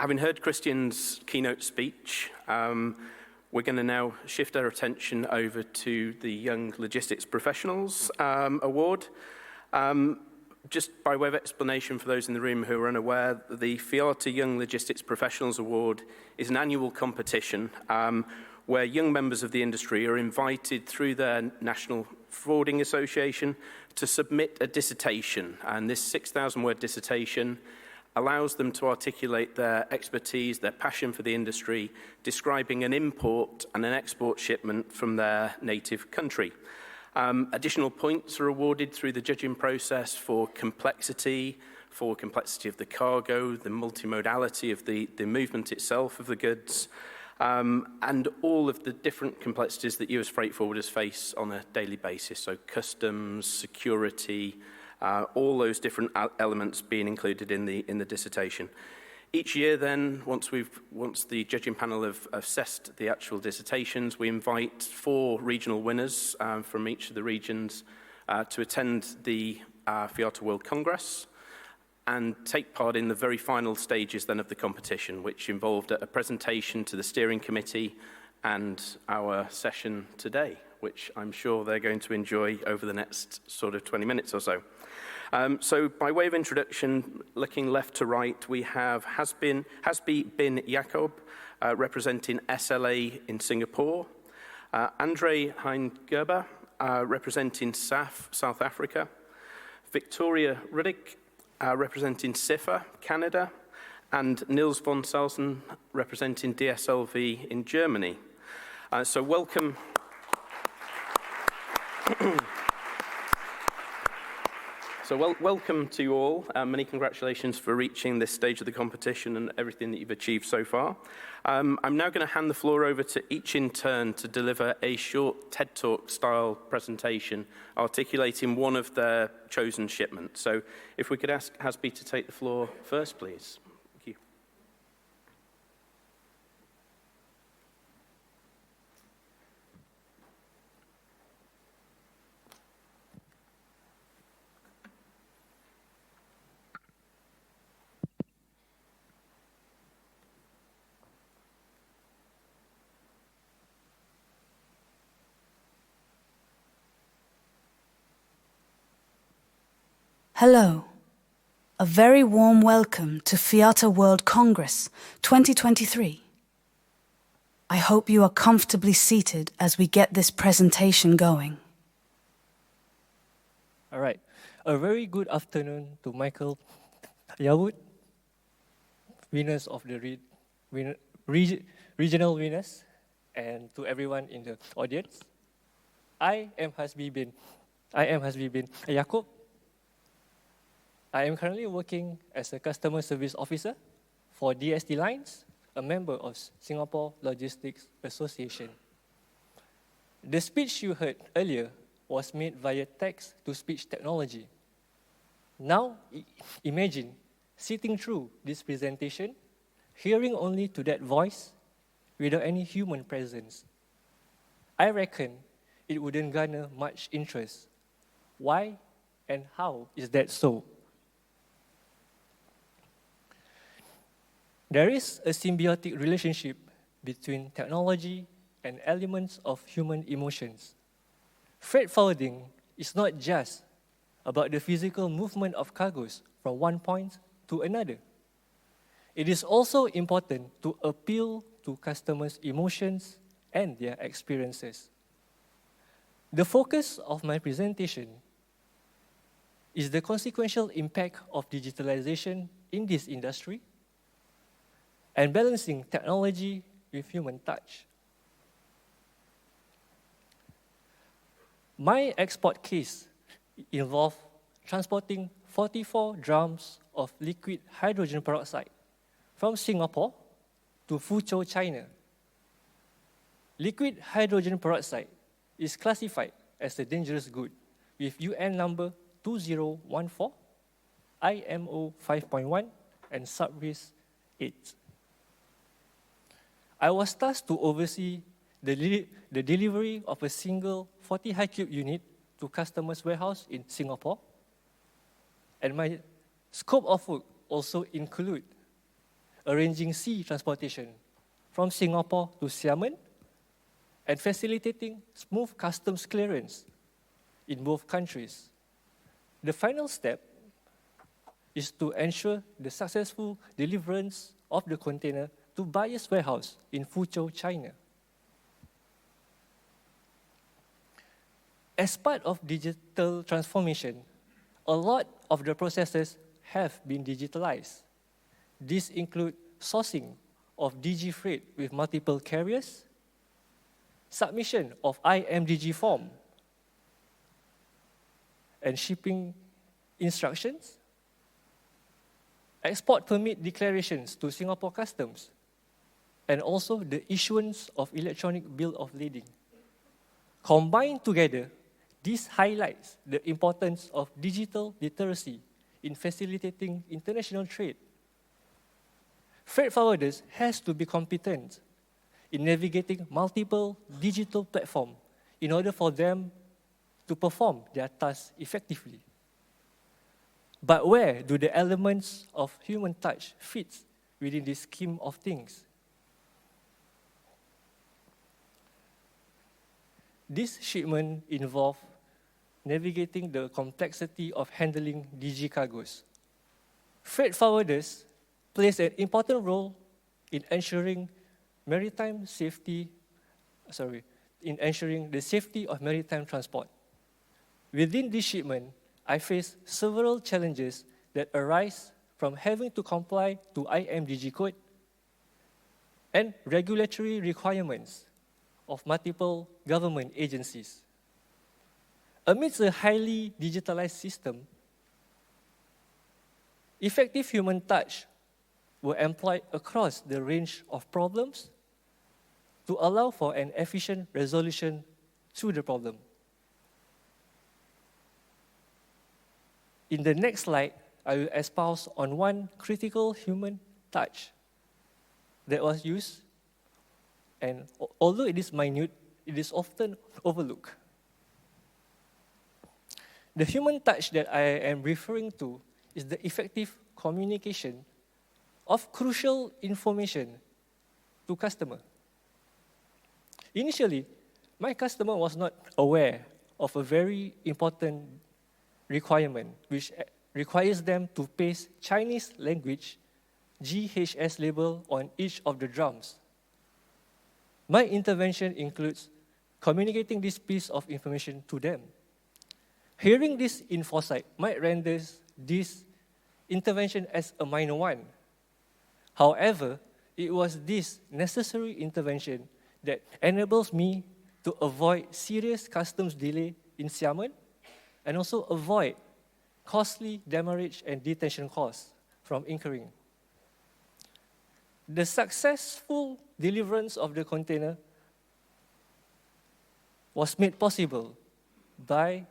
Having heard Christian's keynote speech, we're going to now shift our attention over to the Young Logistics Professionals Award. Just by way of explanation for those in the room who are unaware, the FIATA Young Logistics Professionals Award is an annual competition where young members of the industry are invited through their National Forwarding Association to submit a dissertation. And this 6,000-word dissertation allows them to articulate their expertise, their passion for the industry, describing an import and an export shipment from their native country. Additional points are awarded through the judging process for complexity of the cargo, the multimodality of the movement itself of the goods, and all of the different complexities that you as freight forwarders face on a daily basis. So customs, security, all those different elements being included in the dissertation. Each year then, once the judging panel have assessed the actual dissertations, we invite 4 regional winners from each of the regions to attend the FIATA World Congress and take part in the very final stages then of the competition, which involved a presentation to the steering committee and our session today, which I'm sure they're going to enjoy over the next sort of 20 minutes or so. So by way of introduction, looking left to right, we have Hasby Bin Yakob, representing SLA in Singapore, Andre Gerber, representing SAF, South Africa, Victoria Ruddick, representing SIFA, Canada, and Nils Von Salson, representing DSLV in Germany. So welcome. So welcome to you all. Many congratulations for reaching this stage of the competition and everything that you've achieved so far. I'm now going to hand the floor over to each in turn to deliver a short TED Talk style presentation articulating one of their chosen shipments. So if we could ask Hasby to take the floor first, please. Thank you. Hello. A very warm welcome to FIATA World Congress 2023. I hope you are comfortably seated as we get this presentation going. All right. A very good afternoon to Michael Yawut, winners of the regional winners, and to everyone in the audience. I am Hasby Bin Yakob. I am currently working as a customer service officer for DST Lines, a member of Singapore Logistics Association. The speech you heard earlier was made via text-to-speech technology. Now, imagine sitting through this presentation, hearing only to that voice without any human presence. I reckon it wouldn't garner much interest. Why and how is that so? There is a symbiotic relationship between technology and elements of human emotions. Freight forwarding is not just about the physical movement of cargoes from one point to another. It is also important to appeal to customers' emotions and their experiences. The focus of my presentation is the consequential impact of digitalization in this industry and balancing technology with human touch. My export case involved transporting 44 drums of liquid hydrogen peroxide from Singapore to Fuzhou, China. Liquid hydrogen peroxide is classified as a dangerous good with UN number 2014, IMO 5.1, and sub-risk 8. I was tasked to oversee the delivery of a single 40 high cube unit to customers' warehouse in Singapore. And my scope of work also include arranging sea transportation from Singapore to Xiamen, and facilitating smooth customs clearance in both countries. The final step is to ensure the successful deliverance of the container to buyer's warehouse in Fuzhou, China. As part of digital transformation, a lot of the processes have been digitalized. These include sourcing of DG freight with multiple carriers, submission of IMDG form, and shipping instructions, export permit declarations to Singapore Customs, and also the issuance of electronic bill of lading. Combined together, this highlights the importance of digital literacy in facilitating international trade. Freight forwarders has to be competent in navigating multiple digital platforms in order for them to perform their tasks effectively. But where do the elements of human touch fit within this scheme of things? This shipment involves navigating the complexity of handling DG cargoes. Freight forwarders plays an important role in ensuring the safety of maritime transport. Within this shipment, I face several challenges that arise from having to comply to IMDG code and regulatory requirements of multiple government agencies. Amidst a highly digitalized system, effective human touch were employed across the range of problems to allow for an efficient resolution to the problem. In the next slide, I will espouse on one critical human touch that was used, and although it is minute, it is often overlooked. The human touch that I am referring to is the effective communication of crucial information to customer. Initially, my customer was not aware of a very important requirement, which requires them to paste Chinese language GHS label on each of the drums. My intervention includes communicating this piece of information to them. Hearing this in foresight might render this intervention as a minor one. However, it was this necessary intervention that enables me to avoid serious customs delay in Xiamen and also avoid costly demurrage and detention costs from incurring. The successful deliverance of the container was made possible by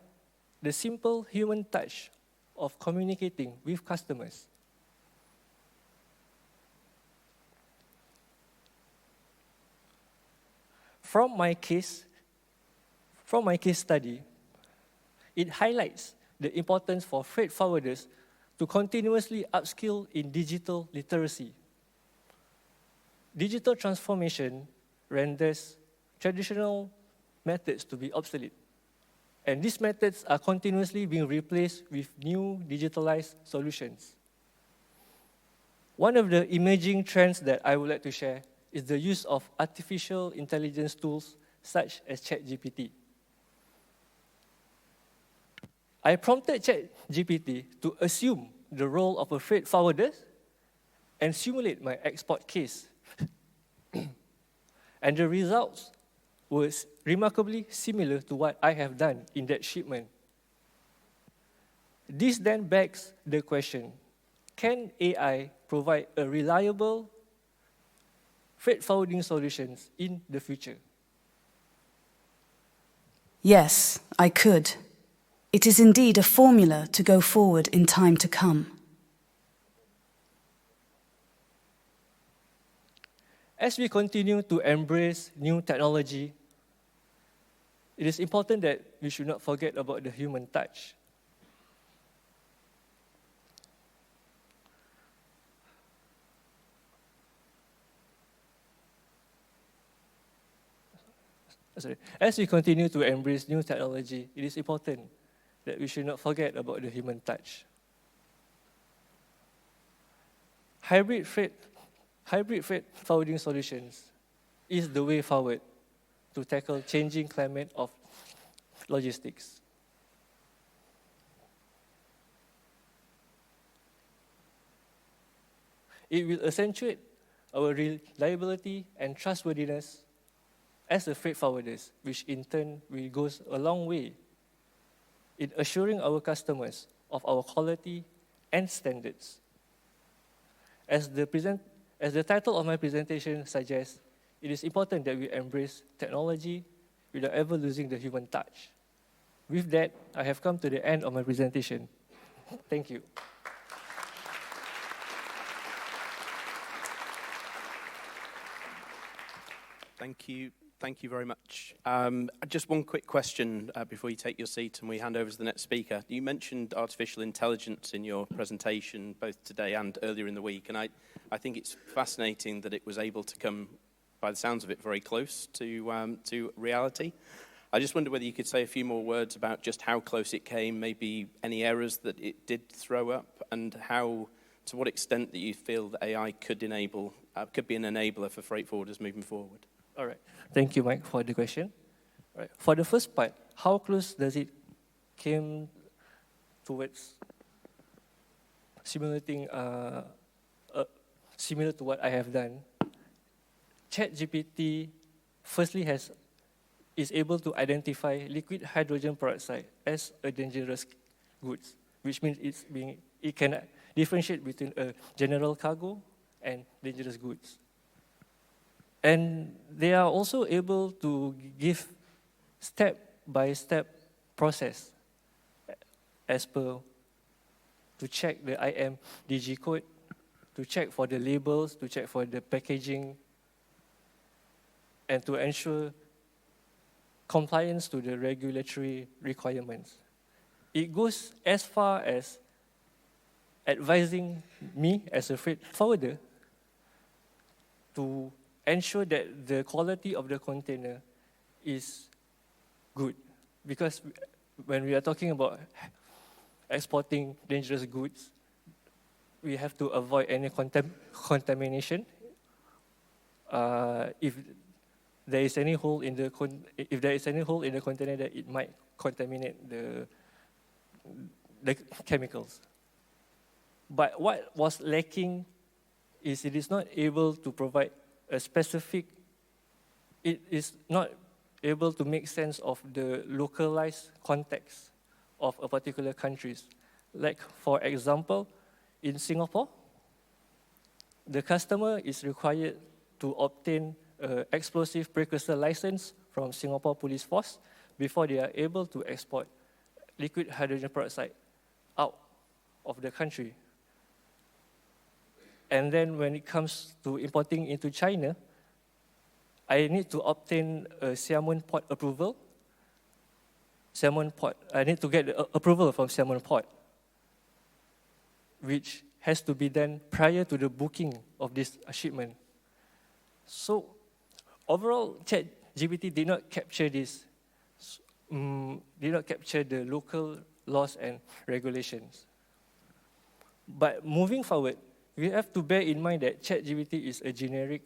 the simple human touch of communicating with customers. From my case study, it highlights the importance for freight forwarders to continuously upskill in digital literacy. Digital transformation renders traditional methods to be obsolete, and these methods are continuously being replaced with new digitalized solutions. One of the emerging trends that I would like to share is the use of artificial intelligence tools such as ChatGPT. I prompted ChatGPT to assume the role of a freight forwarder and simulate my export case. And the results were remarkably similar to what I have done in that shipment. This then begs the question, can AI provide a reliable freight forwarding solutions in the future? Yes, I could. It is indeed a formula to go forward in time to come. As we continue to embrace new technology, it is important that we should not forget about the human touch. As we continue to embrace new technology, it is important that we should not forget about the human touch. Hybrid freight forwarding solutions is the way forward to tackle changing climate of logistics. It will accentuate our reliability and trustworthiness as a freight forwarders, which in turn will go a long way in assuring our customers of our quality and standards. As the title of my presentation suggests, it is important that we embrace technology without ever losing the human touch. With that, I have come to the end of my presentation. Thank you. Thank you very much. Just one quick question before you take your seat and we hand over to the next speaker. You mentioned artificial intelligence in your presentation, both today and earlier in the week, and I think it's fascinating that it was able to come, by the sounds of it, very close to reality. I just wonder whether you could say a few more words about just how close it came, maybe any errors that it did throw up, and to what extent that you feel that AI could be an enabler for freight forwarders moving forward. All right. Thank you, Mike, for the question. All right. For the first part, how close does it came towards simulating similar to what I have done? ChatGPT firstly is able to identify liquid hydrogen peroxide as a dangerous goods, which means it can differentiate between a general cargo and dangerous goods. And they are also able to give step-by-step process as per to check the IMDG code, to check for the labels, to check for the packaging, and to ensure compliance to the regulatory requirements. It goes as far as advising me as a freight forwarder to ensure that the quality of the container is good. Because when we are talking about exporting dangerous goods, we have to avoid any contamination. If there is any hole in the container, that it might contaminate the chemicals. But what was lacking is it is not able to provide a specific, it is not able to make sense of the localized context of a particular countries. Like, for example, in Singapore, the customer is required to obtain an explosive precursor license from Singapore Police Force before they are able to export liquid hydrogen peroxide out of the country. And then when it comes to importing into China, I need to obtain a Xiamen port approval. I need to get the approval from Xiamen port, which has to be done prior to the booking of this shipment. So overall, ChatGPT did not capture this, did not capture the local laws and regulations. But moving forward, we have to bear in mind that ChatGPT is a generic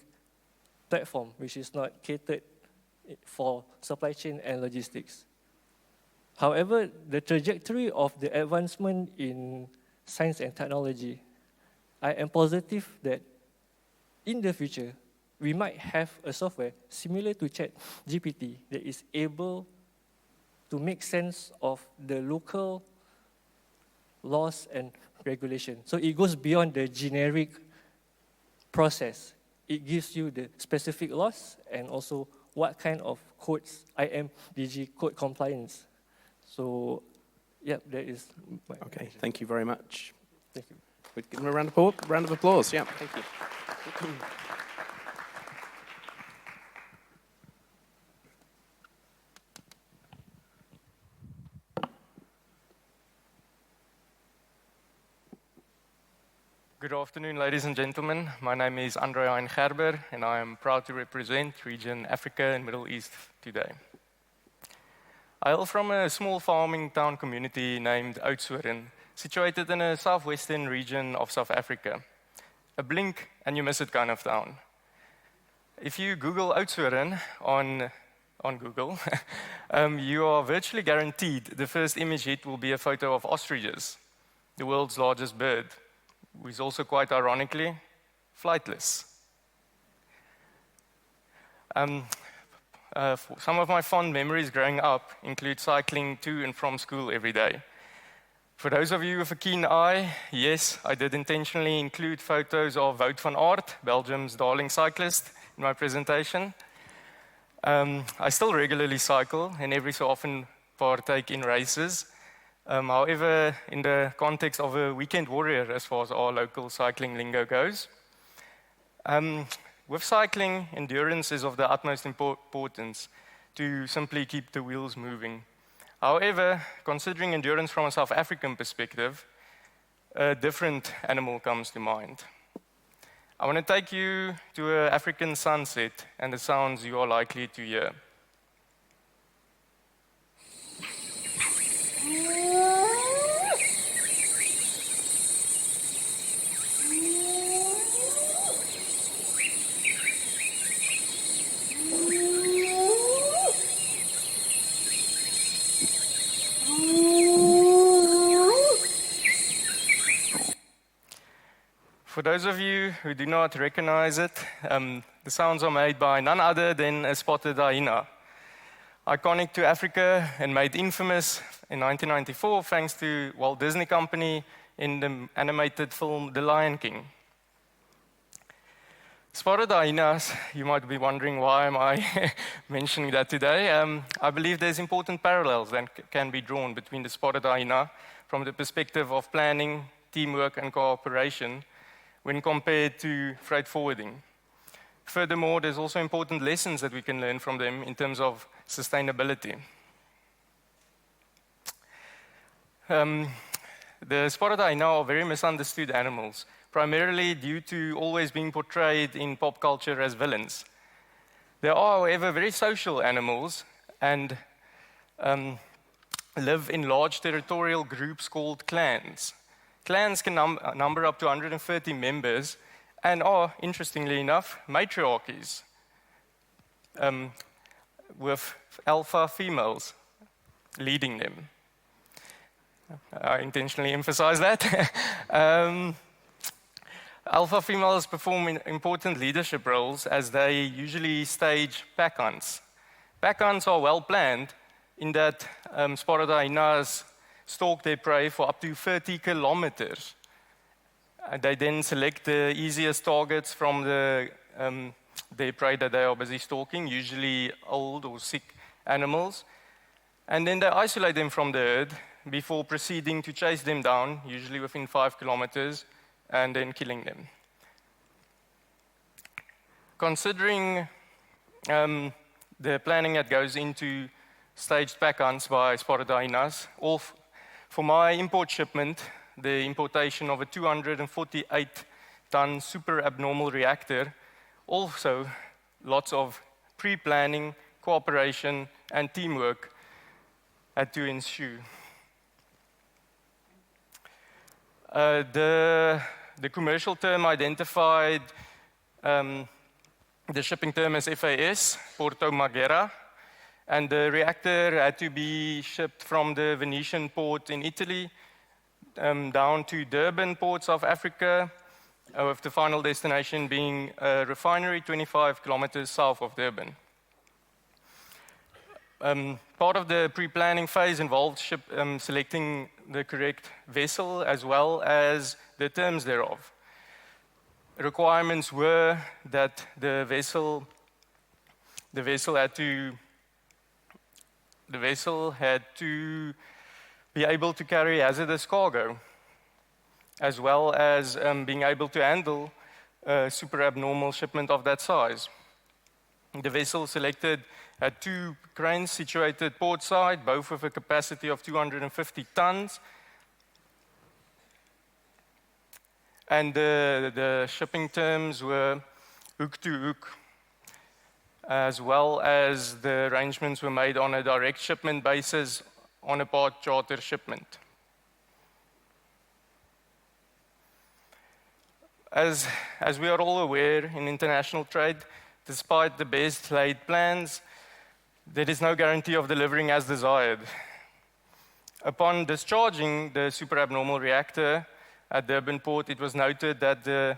platform which is not catered for supply chain and logistics. However, the trajectory of the advancement in science and technology, I am positive that in the future, we might have a software similar to ChatGPT that is able to make sense of the local laws and regulation. So it goes beyond the generic process. It gives you the specific laws and also what kind of codes, IMDG code compliance. So, yeah, that is my Okay, thank you very much. Thank you. We'd give them a round of applause. Yeah, thank you. Good afternoon, ladies and gentlemen. My name is Andrea Gerber, and I am proud to represent Region Africa and Middle East today. I hail from a small farming town community named Oudtshoorn, situated in a southwestern region of South Africa. A blink and you miss it kind of town. If you Google Oudtshoorn on Google, you are virtually guaranteed the first image hit will be a photo of ostriches, the world's largest bird, who is also quite ironically flightless. Some of my fond memories growing up include cycling to and from school every day. For those of you with a keen eye, yes, I did intentionally include photos of Wout van Aert, Belgium's darling cyclist, in my presentation. I still regularly cycle and every so often partake in races. However, in the context of a weekend warrior, as far as our local cycling lingo goes. With cycling, endurance is of the utmost importance to simply keep the wheels moving. However, considering endurance from a South African perspective, a different animal comes to mind. I want to take you to an African sunset and the sounds you are likely to hear. For those of you who do not recognize it, the sounds are made by none other than a spotted hyena. Iconic to Africa and made infamous in 1994 thanks to Walt Disney Company in the animated film The Lion King. Spotted hyenas, you might be wondering why am I mentioning that today. I believe there's important parallels that can be drawn between the spotted hyena from the perspective of planning, teamwork and cooperation when compared to freight forwarding. Furthermore, there's also important lessons that we can learn from them in terms of sustainability. The spotted hyena are very misunderstood animals, primarily due to always being portrayed in pop culture as villains. They are, however, very social animals and live in large territorial groups called clans. Clans can number up to 130 members and are, interestingly enough, matriarchies with alpha females leading them. I intentionally emphasize that. Alpha females perform important leadership roles as they usually stage pack hunts. Pack hunts are well planned in that spotted hyenas stalk their prey for up to 30 kilometers. They then select the easiest targets from their prey that they are busy stalking, usually old or sick animals, and then they isolate them from the herd before proceeding to chase them down, usually within 5 kilometers, and then killing them. Considering the planning that goes into staged pack hunts by spotted hyenas, for my import shipment, the importation of a 248-ton super abnormal reactor, also lots of pre-planning, cooperation, and teamwork had to ensue. The commercial term identified the shipping term as FAS, Porto Marghera, and the reactor had to be shipped from the Venetian port in Italy down to Durban port, South Africa, with the final destination being a refinery 25 kilometers south of Durban. Part of the pre-planning phase involved selecting the correct vessel as well as the terms thereof. Requirements were that the vessel had to be able to carry hazardous cargo, as well as being able to handle a super abnormal shipment of that size. The vessel selected had 2 cranes situated portside, both with a capacity of 250 tons. and the shipping terms were hook to hook, as well as the arrangements were made on a direct shipment basis on a part charter shipment. As we are all aware, in international trade, despite the best laid plans, there is no guarantee of delivering as desired. Upon discharging the super abnormal reactor at Durban port, it was noted that the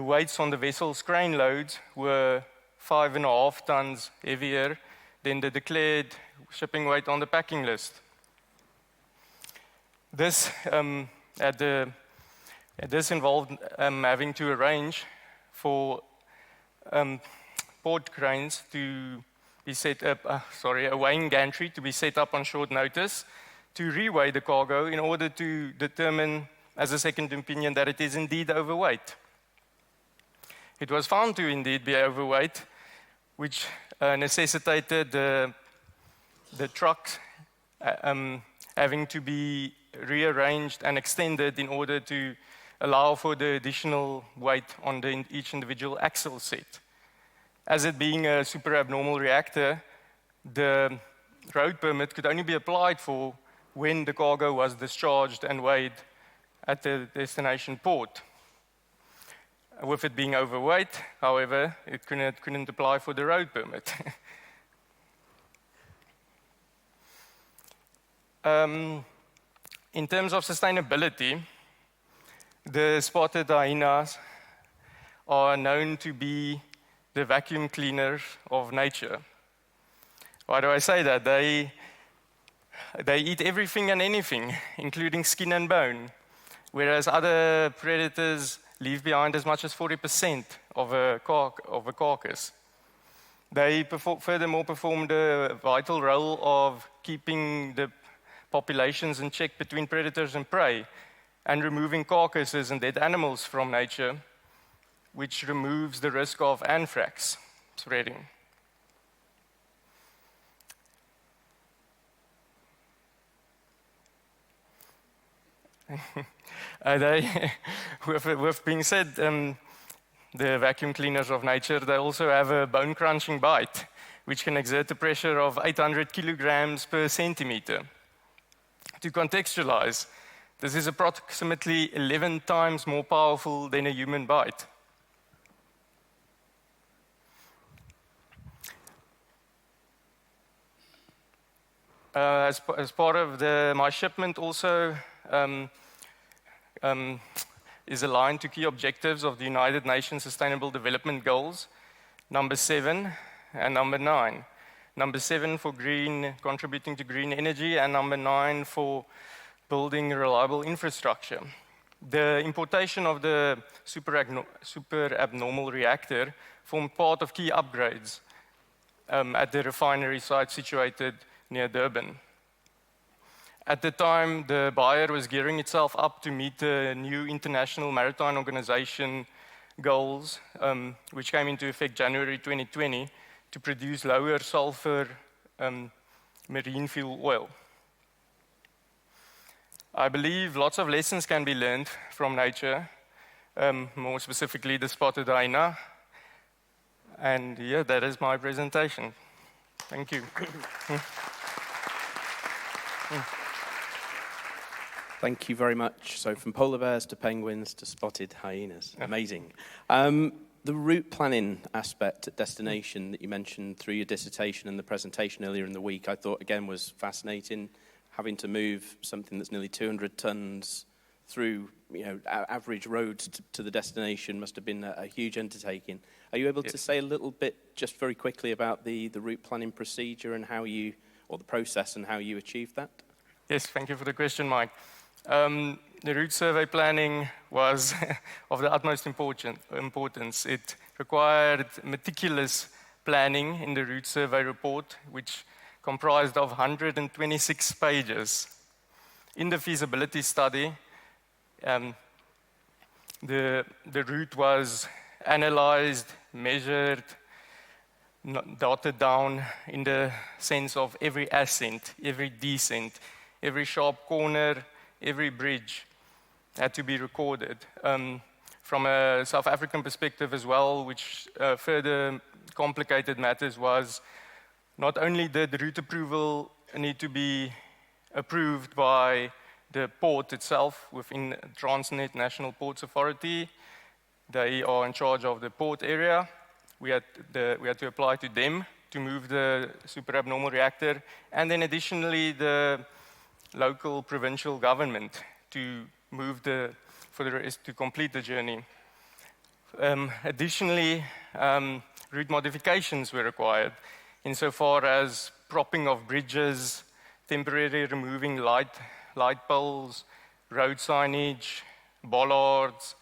weights on the vessel's crane loads were 5.5 tons heavier than the declared shipping weight on the packing list. This involved having to arrange for port cranes to be set up, a weighing gantry to be set up on short notice to reweigh the cargo in order to determine, as a second opinion, that it is indeed overweight. It was found to indeed be overweight, which necessitated the trucks having to be rearranged and extended in order to allow for the additional weight on each individual axle set. As it being a super abnormal reactor, the road permit could only be applied for when the cargo was discharged and weighed at the destination port. With it being overweight, however, it couldn't apply for the road permit. In terms of sustainability, the spotted hyenas are known to be the vacuum cleaners of nature. Why do I say that? They eat everything and anything, including skin and bone, whereas other predators leave behind as much as 40% of a carcass. They furthermore performed a vital role of keeping the populations in check between predators and prey, and removing carcasses and dead animals from nature, which removes the risk of anthrax spreading. With being said, the vacuum cleaners of nature, they also have a bone-crunching bite, which can exert a pressure of 800 kilograms per centimeter. To contextualize, this is approximately 11 times more powerful than a human bite. As part of my shipment also is aligned to key objectives of the United Nations Sustainable Development Goals, number 7 and number 9. Number 7 for contributing to green energy, and number 9 for building reliable infrastructure. The importation of the super abnormal reactor formed part of key upgrades at the refinery site situated near Durban. At the time, the buyer was gearing itself up to meet the new International Maritime Organization goals, which came into effect January 2020, to produce lower sulfur marine fuel oil. I believe lots of lessons can be learned from nature, more specifically the spotted hyena. And yeah, that is my presentation. Thank you. Thank you very much. So from polar bears to penguins to spotted hyenas. Amazing. The route planning aspect at destination that you mentioned through your dissertation and the presentation earlier in the week, I thought again was fascinating. Having to move something that's nearly 200 tons through, average roads to the destination must have been a huge undertaking. Are you able to say a little bit, just very quickly, about the route planning procedure and or the process and how you achieved that? Yes, thank you for the question, Mike. The route survey planning was of the utmost importance. It required meticulous planning in the route survey report, which comprised of 126 pages. In the feasibility study, the route was analyzed, measured, dotted down in the sense of every ascent, every descent, every sharp corner, every bridge. had to be recorded. From a South African perspective as well, which further complicated matters, was not only did route approval need to be approved by the port itself within Transnet National Ports Authority. They are in charge of the port area. We had to apply to them to move the super abnormal reactor, and then additionally the local provincial government to move to complete the journey. Additionally, route modifications were required insofar as propping of bridges, temporarily removing light poles, road signage, bollards,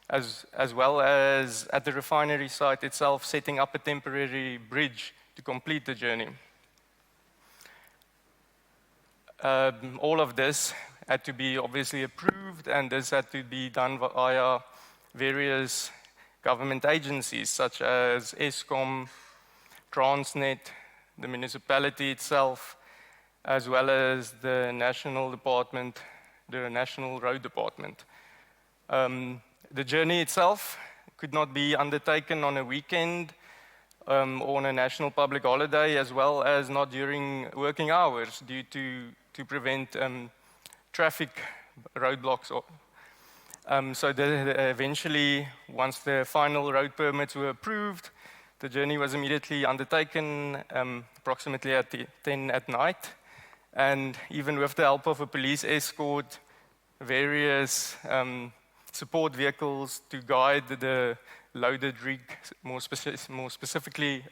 as well as at the refinery site itself, setting up a temporary bridge to complete the journey. All of this had to be obviously approved, and this had to be done via various government agencies such as Eskom, Transnet, the municipality itself, as well as the National Road Department. The journey itself could not be undertaken on a weekend or on a national public holiday, as well as not during working hours due to prevent traffic roadblocks. So eventually, once the final road permits were approved, the journey was immediately undertaken approximately at 10 at night. And even with the help of a police escort, various support vehicles to guide the loaded rig, more specifically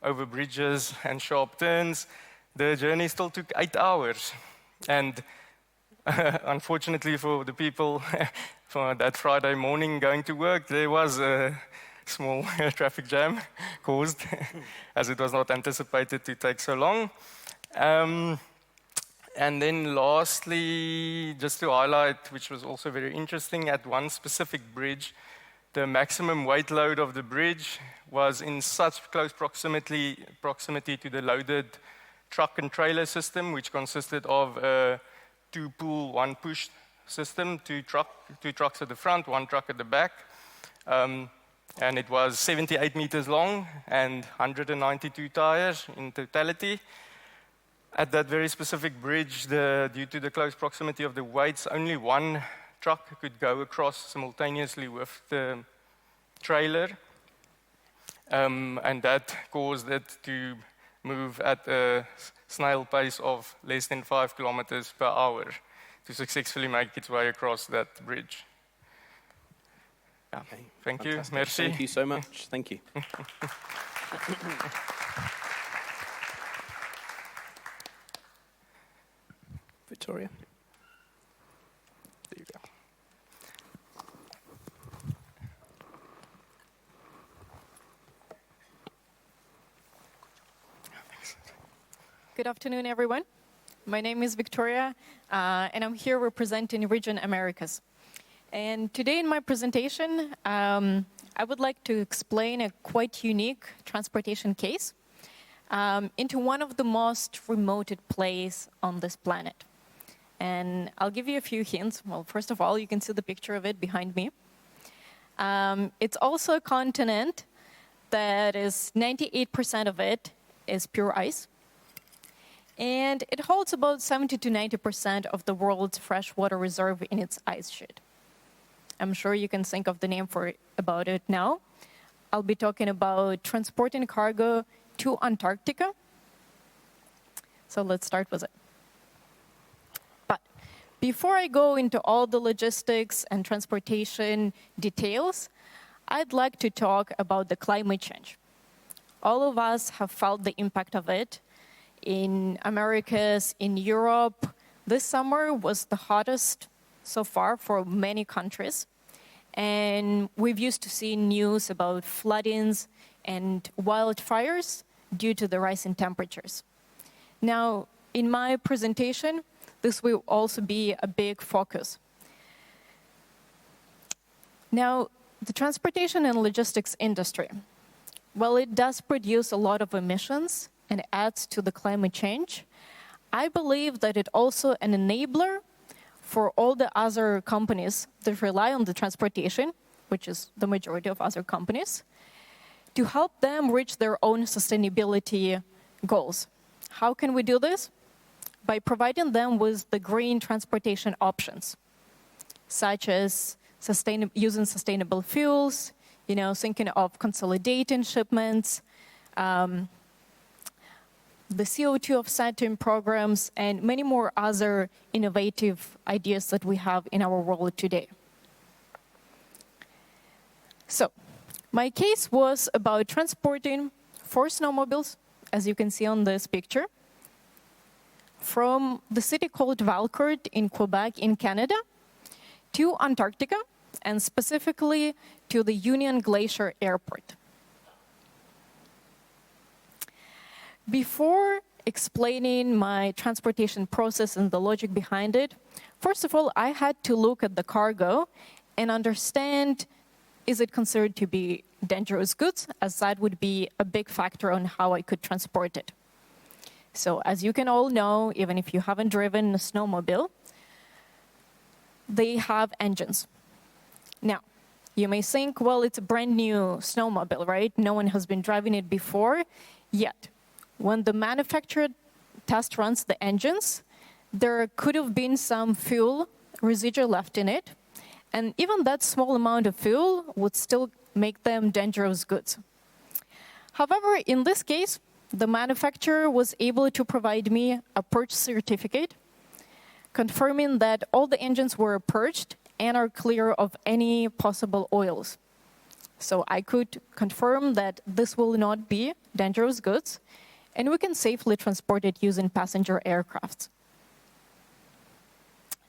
over bridges and sharp turns, the journey still took 8 hours. And unfortunately for the people for that Friday morning going to work, there was a small traffic jam caused, as it was not anticipated to take so long. And then lastly, just to highlight, which was also very interesting, at one specific bridge, the maximum weight load of the bridge was in such close proximity to the loaded truck and trailer system, which consisted of a 2-pull, 1-push system, two trucks at the front, 1 truck at the back. And it was 78 meters long and 192 tires in totality. At that very specific bridge, due to the close proximity of the weights, only 1 truck could go across simultaneously with the trailer. And that caused it to move at a snail pace of less than 5 kilometers per hour to successfully make its way across that bridge. Yeah. Okay. Thank Fantastic. you. Merci. Thank you so much. Thank you. Victoria. There you go. Good afternoon, everyone. My name is Victoria, and I'm here representing Region Americas. And today in my presentation, I would like to explain a quite unique transportation case into one of the most remote places on this planet. And I'll give you a few hints. Well, first of all, you can see the picture of it behind me. It's also a continent that is 98% of it is pure ice. And it holds about 70 to 90% of the world's freshwater reserve in its ice sheet. I'm sure you can think of the name about it now. I'll be talking about transporting cargo to Antarctica. So let's start with it. But before I go into all the logistics and transportation details, I'd like to talk about the climate change. All of us have felt the impact of it. In Americas, in Europe, this summer was the hottest so far for many countries. And we've used to see news about floodings and wildfires due to the rise in temperatures. Now, in my presentation, this will also be a big focus. Now, the transportation and logistics industry, while it does produce a lot of emissions and adds to the climate change, I believe that it also an enabler for all the other companies that rely on the transportation, which is the majority of other companies, to help them reach their own sustainability goals. How can we do this? By providing them with the green transportation options, such as using sustainable fuels, thinking of consolidating shipments, the CO2 offsetting programs, and many more other innovative ideas that we have in our world today. So, my case was about transporting 4 snowmobiles, as you can see on this picture, from the city called Valcourt in Quebec in Canada to Antarctica, and specifically to the Union Glacier Airport. Before explaining my transportation process and the logic behind it, first of all, I had to look at the cargo and understand, is it considered to be dangerous goods, as that would be a big factor on how I could transport it. So as you can all know, even if you haven't driven a snowmobile, they have engines. Now, you may think, well, it's a brand new snowmobile, right? No one has been driving it before, yet. When the manufacturer test runs the engines, there could have been some fuel residue left in it, and even that small amount of fuel would still make them dangerous goods. However, in this case, the manufacturer was able to provide me a purge certificate, confirming that all the engines were purged and are clear of any possible oils. So I could confirm that this will not be dangerous goods, and we can safely transport it using passenger aircrafts.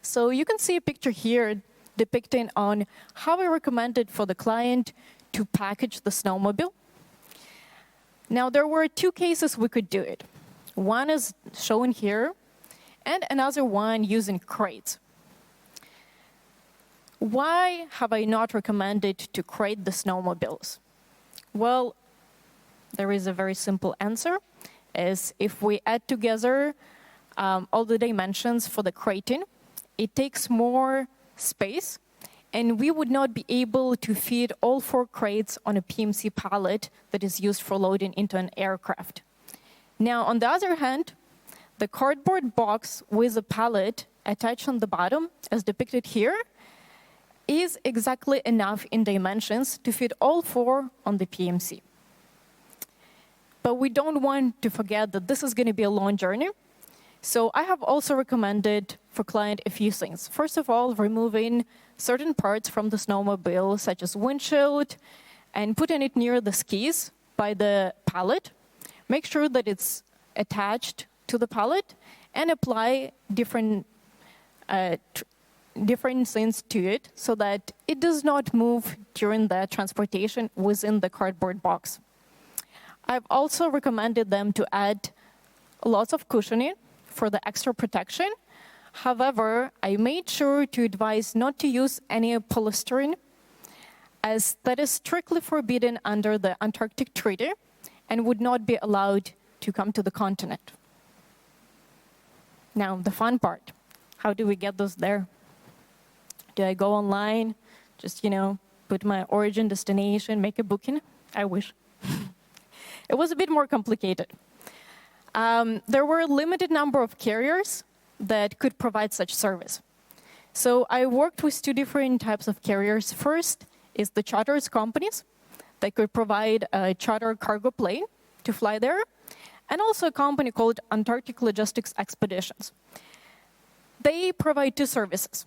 So you can see a picture here depicting on how I recommended for the client to package the snowmobile. Now, there were 2 cases we could do it. One is shown here, and another one using crates. Why have I not recommended to crate the snowmobiles? Well, there is a very simple answer, is if we add together all the dimensions for the crating, it takes more space, and we would not be able to fit all 4 crates on a PMC pallet that is used for loading into an aircraft. Now, on the other hand, the cardboard box with a pallet attached on the bottom, as depicted here, is exactly enough in dimensions to fit all 4 on the PMC. But we don't want to forget that this is going to be a long journey. So I have also recommended for client a few things. First of all, removing certain parts from the snowmobile, such as windshield, and putting it near the skis by the pallet. Make sure that it's attached to the pallet, and apply different things to it so that it does not move during the transportation within the cardboard box. I've also recommended them to add lots of cushioning for the extra protection. However, I made sure to advise not to use any polystyrene, as that is strictly forbidden under the Antarctic Treaty and would not be allowed to come to the continent. Now, the fun part. How do we get those there? Do I go online, just, put my origin, destination, make a booking? I wish. It was a bit more complicated. There were a limited number of carriers that could provide such service. So I worked with 2 different types of carriers. First is the charters companies that could provide a charter cargo plane to fly there, and also a company called Antarctic Logistics Expeditions. They provide 2 services.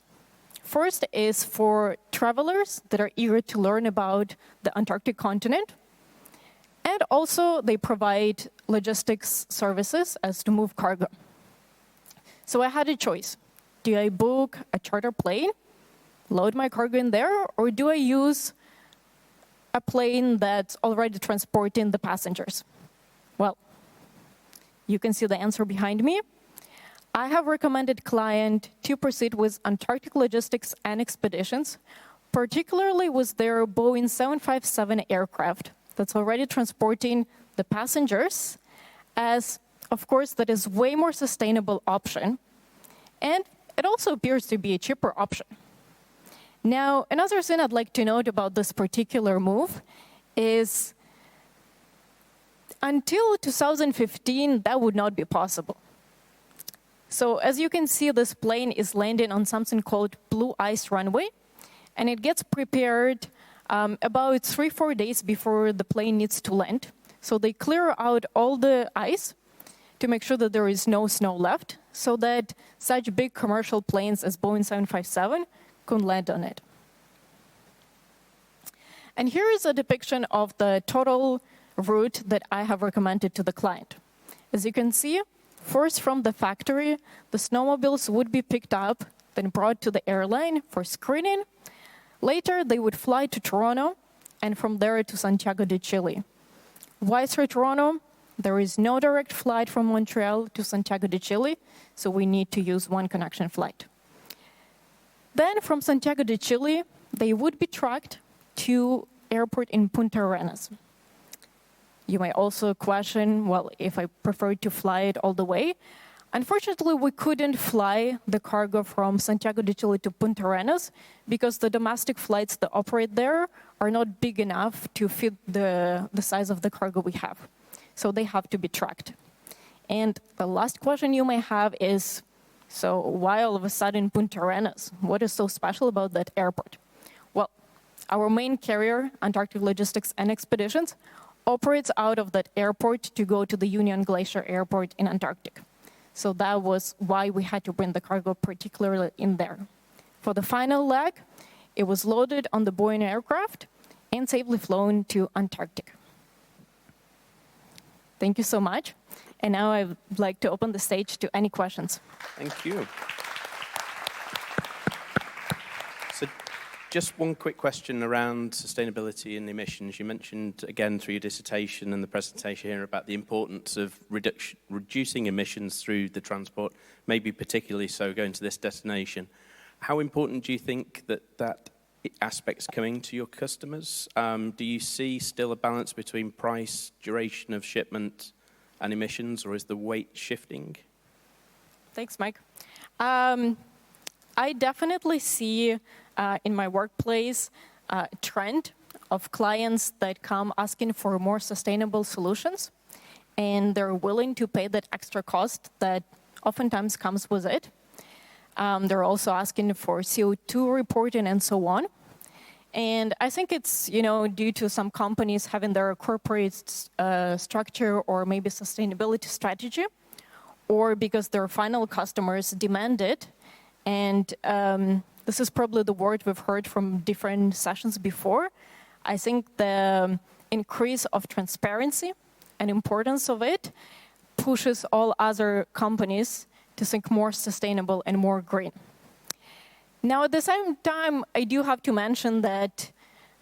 First is for travelers that are eager to learn about the Antarctic continent. And also, they provide logistics services as to move cargo. So I had a choice. Do I book a charter plane, load my cargo in there, or do I use a plane that's already transporting the passengers? Well, you can see the answer behind me. I have recommended client to proceed with Antarctic Logistics and Expeditions, particularly with their Boeing 757 aircraft that's already transporting the passengers, as, of course, that is way more sustainable option. And it also appears to be a cheaper option. Now, another thing I'd like to note about this particular move is until 2015, that would not be possible. So as you can see, this plane is landing on something called Blue Ice Runway, and it gets prepared about 3-4 days before the plane needs to land. So they clear out all the ice to make sure that there is no snow left, so that such big commercial planes as Boeing 757 can land on it. And here is a depiction of the total route that I have recommended to the client. As you can see, first from the factory, the snowmobiles would be picked up, then brought to the airline for screening. Later, they would fly to Toronto, and from there to Santiago de Chile. Why through Toronto? There is no direct flight from Montreal to Santiago de Chile, so we need to use one connection flight. Then from Santiago de Chile, they would be trucked to airport in Punta Arenas. You may also question, well, if I prefer to fly it all the way. Unfortunately, we couldn't fly the cargo from Santiago de Chile to Punta Arenas because the domestic flights that operate there are not big enough to fit the size of the cargo we have. So they have to be trucked. And the last question you may have is, so why all of a sudden Punta Arenas? What is so special about that airport? Well, our main carrier, Antarctic Logistics and Expeditions, operates out of that airport to go to the Union Glacier Airport in Antarctic. So that was why we had to bring the cargo particularly in there. For the final leg, it was loaded on the Boeing aircraft and safely flown to Antarctic. Thank you so much. And now I'd like to open the stage to any questions. Thank you. So just one quick question around sustainability and emissions. You mentioned, again, through your dissertation and the presentation here about the importance of reducing emissions through the transport, maybe particularly so going to this destination. How important do you think that aspect's coming to your customers? Do you see still a balance between price, duration of shipment, and emissions, or is the weight shifting? Thanks, Mike. I definitely see in my workplace a trend of clients that come asking for more sustainable solutions, and they're willing to pay that extra cost that oftentimes comes with it. They're also asking for CO2 reporting and so on. And I think it's, due to some companies having their corporate structure or maybe sustainability strategy, or because their final customers demand it. And this is probably the word we've heard from different sessions before. I think the increase of transparency and importance of it pushes all other companies to think more sustainable and more green. Now, at the same time, I do have to mention that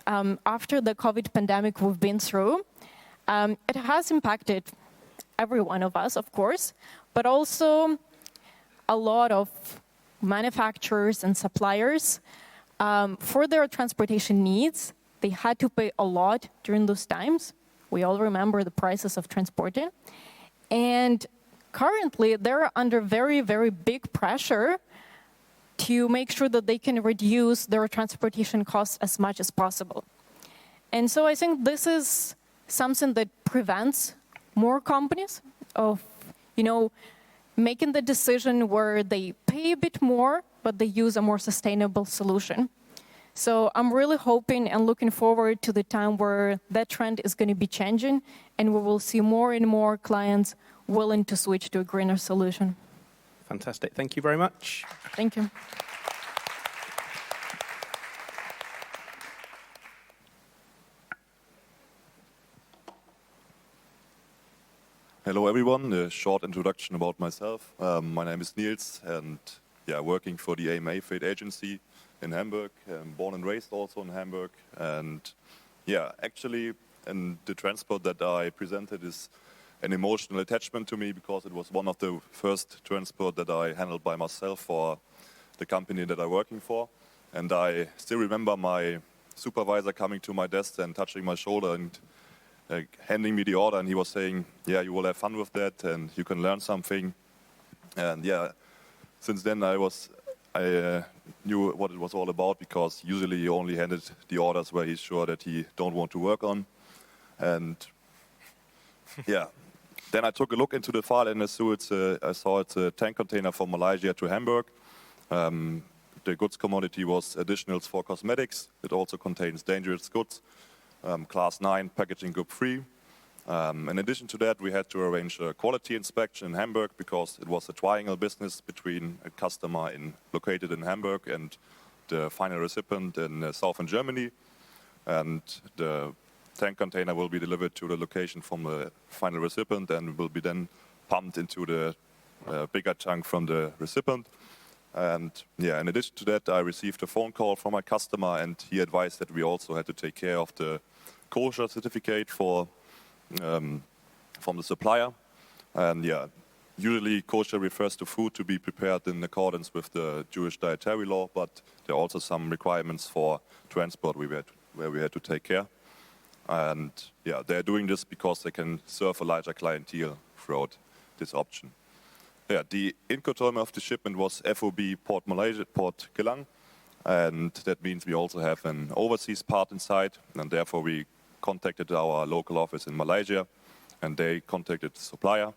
after the COVID pandemic we've been through, it has impacted every one of us, of course, but also a lot of manufacturers and suppliers. For their transportation needs, they had to pay a lot during those times. We all remember the prices of transporting. And currently, they're under very, very big pressure to make sure that they can reduce their transportation costs as much as possible. And so I think this is something that prevents more companies of, making the decision where they pay a bit more, but they use a more sustainable solution. So I'm really hoping and looking forward to the time where that trend is going to be changing, and we will see more and more clients willing to switch to a greener solution. Fantastic. Thank you very much. Thank you. Hello everyone, a short introduction about myself. My name is Nils, and working for the AMA Freight Agency in Hamburg. I'm born and raised also in Hamburg. And actually, and the transport that I presented is an emotional attachment to me because it was one of the first transport that I handled by myself for the company that I'm working for. And I still remember my supervisor coming to my desk and touching my shoulder and handing me the order, and he was saying, you will have fun with that and you can learn something. And since then I was I knew what it was all about, because usually he only handed the orders where he's sure that he don't want to work on. And yeah, then I took a look into the file, and I saw it's a tank container from Malaysia to Hamburg. The goods commodity was additionals for cosmetics. It also contains dangerous goods, class 9, packaging group 3. In addition to that, we had to arrange a quality inspection in Hamburg, because it was a triangle business between a customer located in Hamburg and the final recipient in southern Germany. And the tank container will be delivered to the location from the final recipient and will be then pumped into the bigger tank from the recipient. And yeah, in addition to that, I received a phone call from my customer, and he advised that we also had to take care of the kosher certificate from the supplier. And yeah, usually kosher refers to food to be prepared in accordance with the Jewish dietary law, but there are also some requirements for transport where we had to take care. And yeah, they're doing this because they can serve a larger clientele throughout this option. Yeah, the Incoterm of the shipment was FOB Port Malaysia, Port Kelang, and that means we also have an overseas part inside, and therefore we contacted our local office in Malaysia, and they contacted the supplier,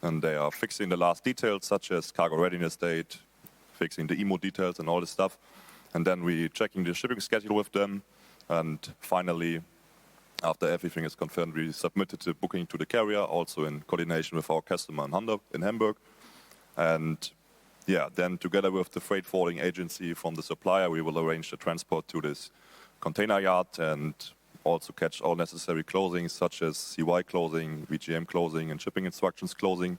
and they are fixing the last details, such as cargo readiness date, fixing the IMO details and all this stuff. And then we checking the shipping schedule with them, and finally, after everything is confirmed, we submitted the booking to the carrier, also in coordination with our customer in Hamburg. And yeah, then together with the freight forwarding agency from the supplier, we will arrange the transport to this container yard and also catch all necessary closings, such as CY closing, VGM closing, and shipping instructions closing.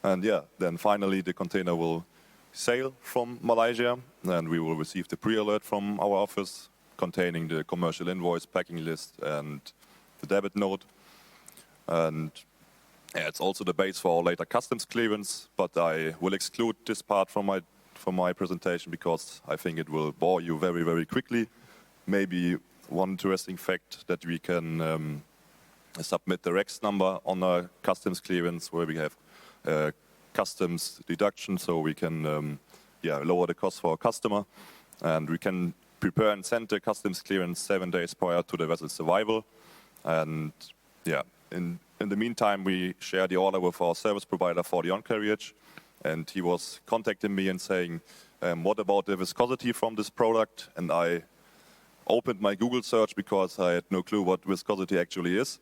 And yeah, then finally the container will sail from Malaysia, and we will receive the pre-alert from our office containing the commercial invoice, packing list, and the debit note. And yeah, it's also the base for our later customs clearance, but I will exclude this part from my presentation because I think it will bore you very, very quickly. Maybe one interesting fact that we can submit the REX number on a customs clearance where we have customs deduction, so we can lower the cost for our customer, and we can prepare and send the customs clearance 7 days prior to the vessel's arrival. And yeah, in the meantime, we share the order with our service provider for the on-carriage, and he was contacting me and saying, what about the viscosity from this product? And I opened my Google search because I had no clue what viscosity actually is,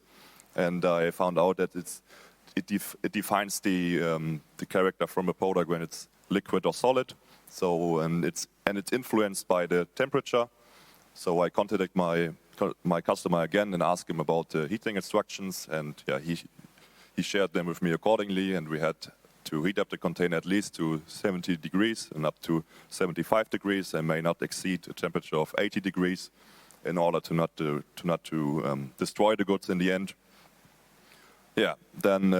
and I found out that it defines the character from a product when it's liquid or solid. So it's influenced by the temperature. So I contacted my customer again and asked him about the heating instructions, and yeah, he shared them with me accordingly, and we had to heat up the container at least to 70 degrees and up to 75 degrees, and may not exceed a temperature of 80 degrees in order to not destroy the goods in the end. Yeah, then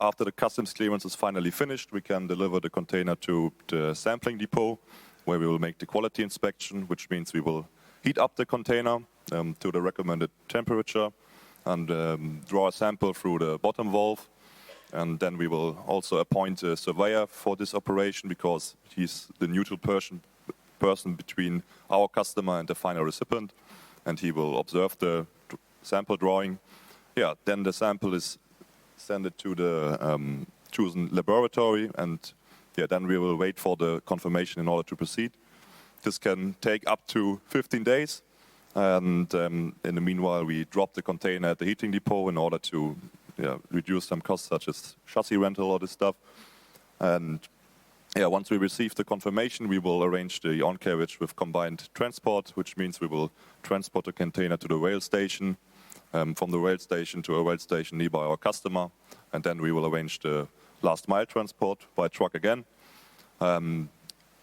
after the customs clearance is finally finished, we can deliver the container to the sampling depot, where we will make the quality inspection, which means we will heat up the container to the recommended temperature and draw a sample through the bottom valve. And then we will also appoint a surveyor for this operation, because he's the neutral person between our customer and the final recipient, and he will observe the sample drawing. Yeah, then the sample is sent to the chosen laboratory, and yeah, then we will wait for the confirmation in order to proceed. This can take up to 15 days, and in the meanwhile, we drop the container at the heating depot in order to reduce some costs, such as chassis rental or this stuff. And yeah, once we receive the confirmation, we will arrange the on-carriage with combined transport, which means we will transport the container to the rail station, from the rail station to a rail station nearby our customer, and then we will arrange the last mile transport by truck again.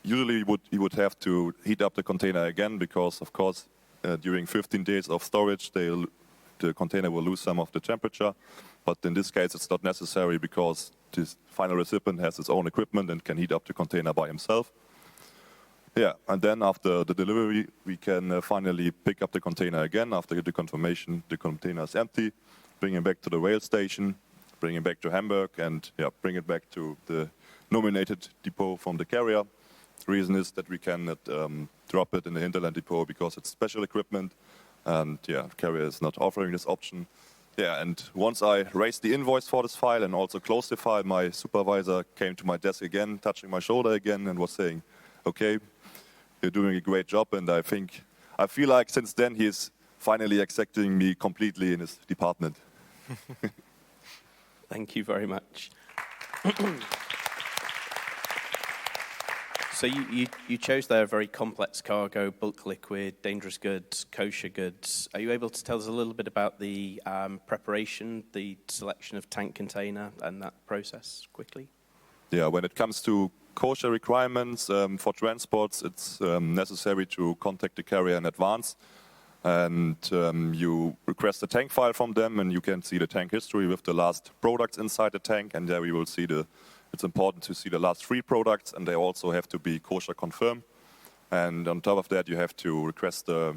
Usually you would have to heat up the container again, because of course during 15 days of storage the container will lose some of the temperature, but in this case it's not necessary, because this final recipient has his own equipment and can heat up the container by himself. Yeah, and then after the delivery, we can finally pick up the container again. After the confirmation, the container is empty, bring it back to the rail station, bring it back to Hamburg, and bring it back to the nominated depot from the carrier. reason is that we cannot drop it in the hinterland depot because it's special equipment, and yeah, carrier is not offering this option. Yeah, and once I raised the invoice for this file and also closed the file, my supervisor came to my desk again, touching my shoulder again, and was saying, "Okay, you're doing a great job." And I feel like since then he is finally accepting me completely in his department. Thank you very much. So you chose there very complex cargo, bulk liquid, dangerous goods, kosher goods. Are you able to tell us a little bit about the preparation, the selection of tank container and that process quickly? Yeah, when it comes to kosher requirements for transports, it's necessary to contact the carrier in advance. And you request a tank file from them, and you can see the tank history with the last products inside the tank. And there we will see it's important to see the last 3 products, and they also have to be kosher confirmed. And on top of that, you have to request a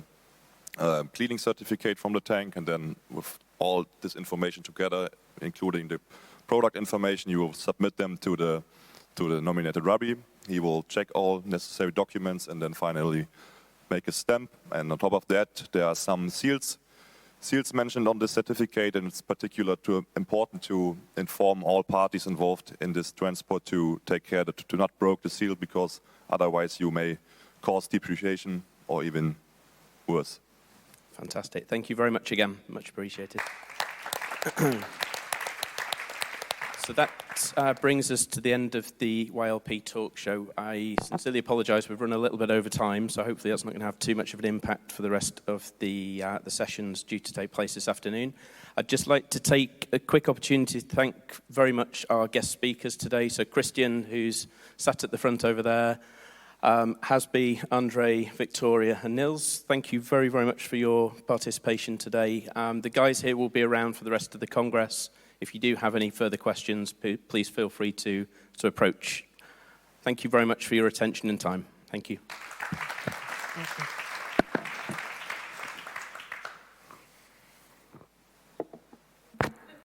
cleaning certificate from the tank, and then with all this information together, including the product information, you will submit them to the nominated rabbi. He will check all necessary documents and then finally make a stamp. And on top of that, there are some seals mentioned on the certificate, and it's particularly important to inform all parties involved in this transport to take care to not break the seal, because otherwise you may cause depreciation or even worse. Fantastic. Thank you very much again. Much appreciated. So that brings us to the end of the YLP talk show. I sincerely apologise, we've run a little bit over time, so hopefully that's not going to have too much of an impact for the rest of the sessions due to take place this afternoon. I'd just like to take a quick opportunity to thank very much our guest speakers today. So Christian, who's sat at the front over there, Hasby, Andre, Victoria and Nils, thank you very, very much for your participation today. The guys here will be around for the rest of the Congress. If you do have any further questions, please feel free to approach. Thank you very much for your attention and time. Thank you. Thank you.